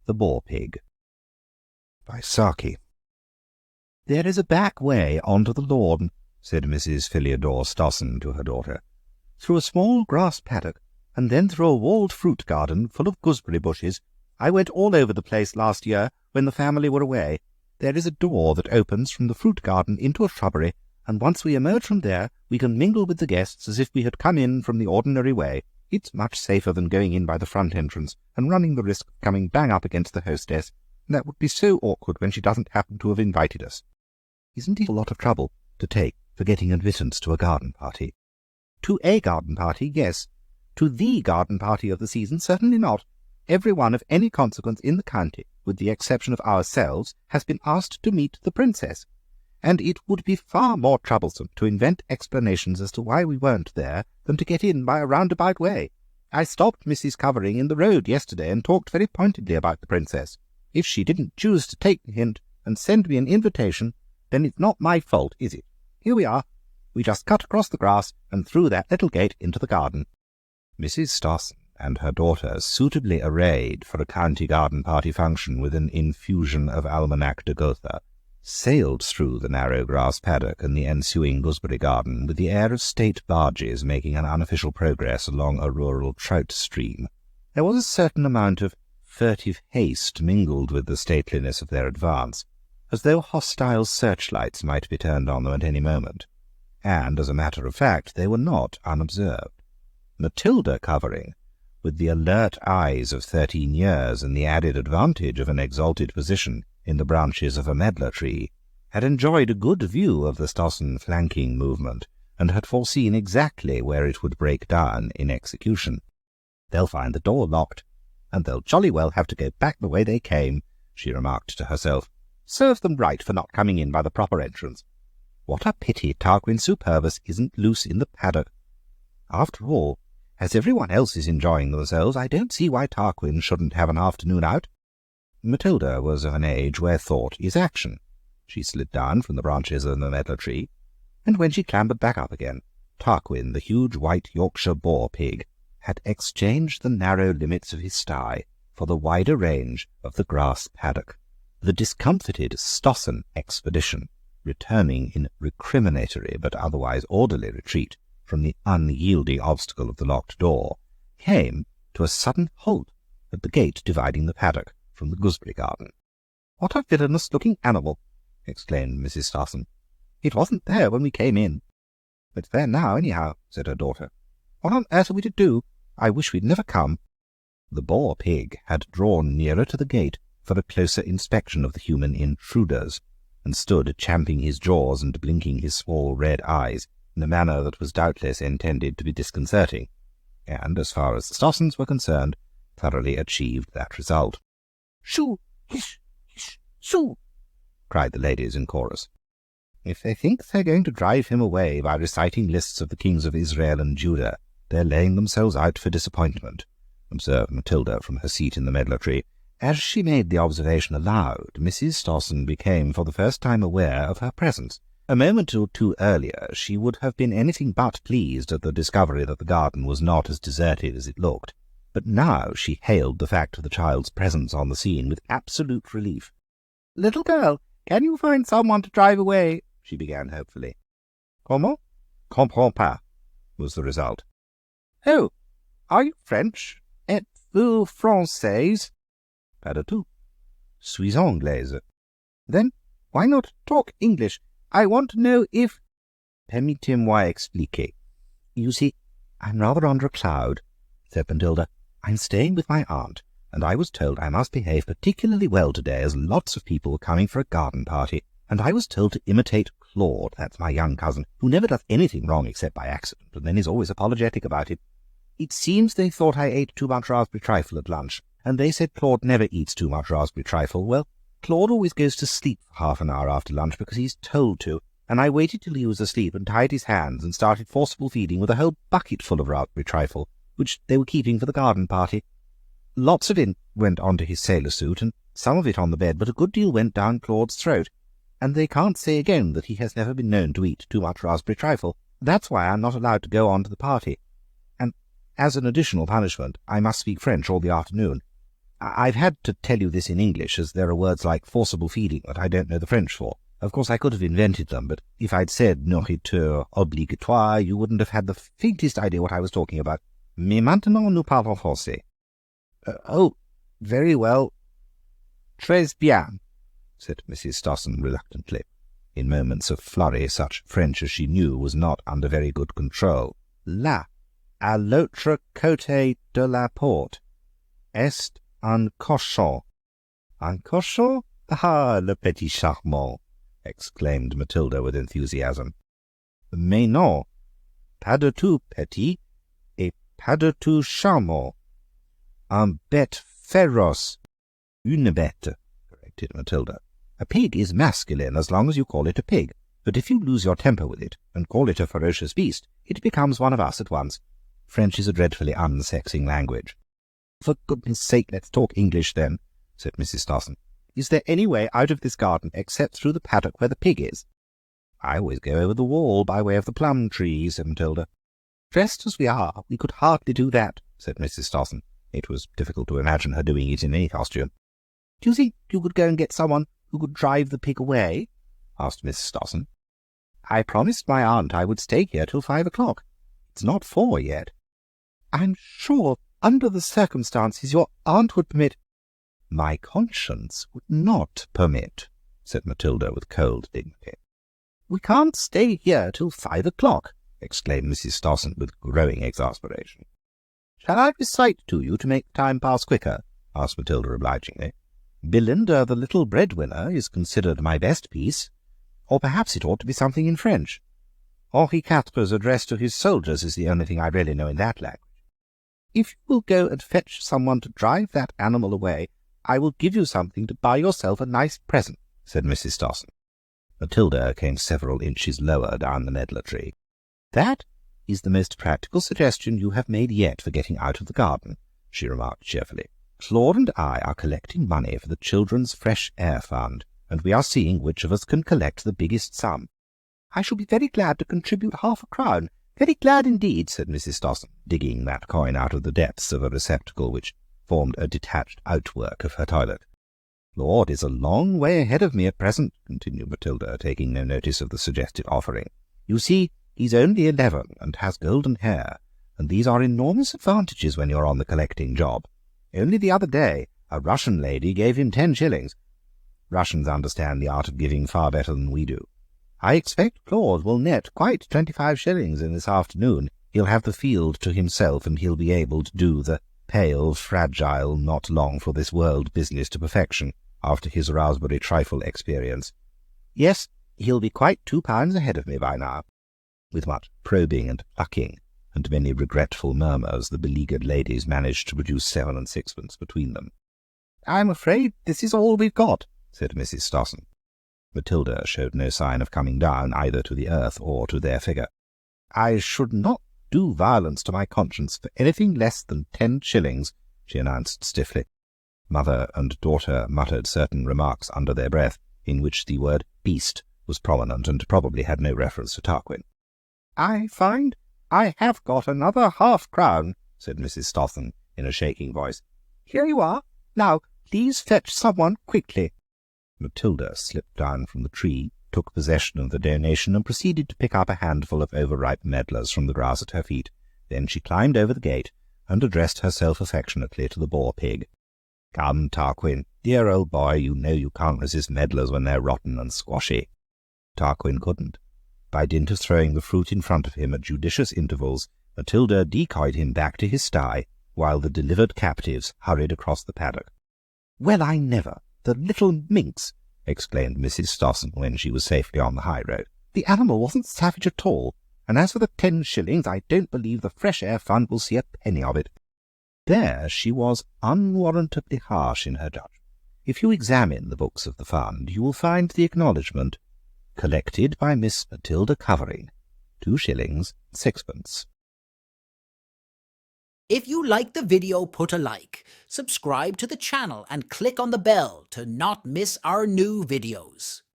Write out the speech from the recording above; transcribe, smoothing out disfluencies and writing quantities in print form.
The Boar Pig. By Saki. "There is a back way onto the lawn," said Mrs. Philidor Stossen to her daughter, "through a small grass paddock, and then through a walled fruit garden full of gooseberry bushes. I went all over the place last year when the family were away. There is a door that opens from the fruit garden into a shrubbery, and once we emerge from there we can mingle with the guests as if we had come in from the ordinary way. It's much safer than going in by the front entrance and running the risk of coming bang up against the hostess. That would be so awkward when she doesn't happen to have invited us. Isn't it a lot of trouble to take for getting admittance to a garden party?" "To a garden party, yes. To the garden party of the season, certainly not. Every one of any consequence in the county, with the exception of ourselves, has been asked to meet the princess, and it would be far more troublesome to invent explanations as to why we weren't there than to get in by a roundabout way. I stopped Mrs. Cuvering in the road yesterday and talked very pointedly about the princess. If she didn't choose to take the hint and send me an invitation, then it's not my fault, is it? Here we are. We just cut across the grass and through that little gate into the garden." Mrs. Stossen and her daughter, suitably arrayed for a county garden party function with an infusion of Almanac de Gotha, sailed through the narrow grass paddock and the ensuing gooseberry garden with the air of state barges making an unofficial progress along a rural trout stream. There was a certain amount of furtive haste mingled with the stateliness of their advance, as though hostile searchlights might be turned on them at any moment, and, as a matter of fact, they were not unobserved. Matilda Cuvering, with the alert eyes of 13 years and the added advantage of an exalted position in the branches of a medlar tree, had enjoyed a good view of the Stossen flanking movement, and had foreseen exactly where it would break down in execution. "They'll find the door locked, and they'll jolly well have to go back the way they came," she remarked to herself. "Serves them right for not coming in by the proper entrance. What a pity Tarquin Superbus isn't loose in the paddock. After all, as everyone else is enjoying themselves, I don't see why Tarquin shouldn't have an afternoon out." Matilda was of an age where thought is action. She slid down from the branches of the medlar tree, and when she clambered back up again, Tarquin, the huge white Yorkshire boar pig, had exchanged the narrow limits of his sty for the wider range of the grass paddock. The discomfited Stossen expedition, returning in recriminatory but otherwise orderly retreat from the unyielding obstacle of the locked door, came to a sudden halt at the gate dividing the paddock from the gooseberry garden. "What a villainous-looking animal!" exclaimed Mrs. Stossen. "It wasn't there when we came in." "It's there now, anyhow," said her daughter. "What on earth are we to do? I wish we'd never come." The Boar Pig had drawn nearer to the gate for a closer inspection of the human intruders, and stood champing his jaws and blinking his small red eyes in a manner that was doubtless intended to be disconcerting, and, as far as the Stossens were concerned, thoroughly achieved that result. "Shoo! Hish! Hish! Shoo!" cried the ladies in chorus. "If they think they're going to drive him away by reciting lists of the kings of Israel and Judah, they're laying themselves out for disappointment," observed Matilda from her seat in the medlar tree. As she made the observation aloud, Mrs. Stossen became for the first time aware of her presence. A moment or two earlier she would have been anything but pleased at the discovery that the garden was not as deserted as it looked, but now she hailed the fact of the child's presence on the scene with absolute relief. "Little girl, can you find someone to drive away?" she began hopefully. "Comment? Comprends pas," was the result. "Oh, are you French? Êtes-vous Française?" "Pas du tout. Suis Anglaise." "Then why not talk English? I want to know if—" "Permettez-moi expliquer. You see, I'm rather under a cloud," said Matilda. "I'm staying with my aunt, and I was told I must behave particularly well today, as lots of people were coming for a garden party, and I was told to imitate Claude, that's my young cousin, who never does anything wrong except by accident, and then is always apologetic about it. It seems they thought I ate too much raspberry trifle at lunch, and they said Claude never eats too much raspberry trifle. Well, Claude always goes to sleep for half an hour after lunch because he's told to, and I waited till he was asleep and tied his hands and started forcible feeding with a whole bucket full of raspberry trifle, which they were keeping for the garden party. Lots of it went onto his sailor suit, and some of it on the bed, but a good deal went down Claude's throat, and they can't say again that he has never been known to eat too much raspberry trifle. That's why I'm not allowed to go on to the party, and as an additional punishment I must speak French all the afternoon. I've had to tell you this in English, as there are words like forcible feeding that I don't know the French for. Of course, I could have invented them, but if I'd said nourriture obligatoire, you wouldn't have had the faintest idea what I was talking about. Mais maintenant nous parlons français. Oh, very well. Très bien, said Mrs. Stossen reluctantly. In moments of flurry, such French as she knew was not under very good control. Là, à l'autre côté de la porte, est un cochon. Un cochon? Ah, le petit charmant! Exclaimed Matilda with enthusiasm. Mais non, pas du tout petit, et pas du tout charmant. Un bête féroce. Une bête, corrected Matilda. A pig is masculine as long as you call it a pig, but if you lose your temper with it and call it a ferocious beast, it becomes one of us at once. French is a dreadfully unsexing language. For goodness sake, let's talk English, then, said Mrs. Stossen. Is there any way out of this garden except through the paddock where the pig is? I always go over the wall by way of the plum tree, said Matilda. Dressed as we are, we could hardly do that, said Mrs. Stossen. It was difficult to imagine her doing it in any costume. Do you think you could go and get someone who could drive the pig away? Asked Miss Stossen. I promised my aunt I would stay here till 5 o'clock. It's not 4 yet. I'm sure, under the circumstances, your aunt would permit— My conscience would not permit, said Matilda with cold dignity. We can't stay here till 5 o'clock, exclaimed Mrs. Stossen with growing exasperation. Shall I recite to you to make the time pass quicker? Asked Matilda obligingly. Belinda, the little breadwinner, is considered my best piece, or perhaps it ought to be something in French. Henri IV's address to his soldiers is the only thing I really know in that language. If you will go and fetch someone to drive that animal away, I will give you something to buy yourself a nice present, said Mrs. Stossen. Matilda came several inches lower down the medlar tree. That is the most practical suggestion you have made yet for getting out of the garden, she remarked cheerfully. Claude and I are collecting money for the Children's Fresh Air Fund, and we are seeing which of us can collect the biggest sum. I shall be very glad to contribute half a crown. Very glad indeed, said Mrs. Stossen, digging that coin out of the depths of a receptacle which formed a detached outwork of her toilet. Claude is a long way ahead of me at present, continued Matilda, taking no notice of the suggested offering. You see, he's only 11 and has golden hair, and these are enormous advantages when you're on the collecting job. Only the other day a Russian lady gave him 10 shillings. Russians understand the art of giving far better than we do. I expect Claude will net quite 25 shillings in this afternoon. He'll have the field to himself, and he'll be able to do the pale, fragile, not long for this world business to perfection after his raspberry trifle experience. Yes, he'll be quite 2 pounds ahead of me by now. With much probing and plucking, and many regretful murmurs, the beleaguered ladies managed to produce 7 and 6pence between them. I'm afraid this is all we've got, said Mrs. Stossen. Matilda showed no sign of coming down either to the earth or to their figure. I should not do violence to my conscience for anything less than 10 shillings, she announced stiffly. Mother and daughter muttered certain remarks under their breath, in which the word beast was prominent and probably had no reference to Tarquin. I find I have got another half-crown, said Mrs. Stossen in a shaking voice. Here you are. Now, please fetch someone quickly. Matilda slipped down from the tree, took possession of the donation, and proceeded to pick up a handful of overripe medlars from the grass at her feet. Then she climbed over the gate and addressed herself affectionately to the Boar Pig. Come, Tarquin, dear old boy, you know you can't resist medlars when they're rotten and squashy. Tarquin couldn't. By dint of throwing the fruit in front of him at judicious intervals, Matilda decoyed him back to his sty, while the delivered captives hurried across the paddock. Well, I never! The little minx! Exclaimed Mrs. Stossen when she was safely on the high road. The animal wasn't savage at all, and as for the 10 shillings, I don't believe the Fresh Air Fund will see a penny of it. There she was unwarrantably harsh in her judgment. If you examine the books of the fund, you will find the acknowledgment, collected by Miss Matilda Cuvering, 2 shillings 6pence. If you like the video, put a like, subscribe to the channel and click on the bell to not miss our new videos.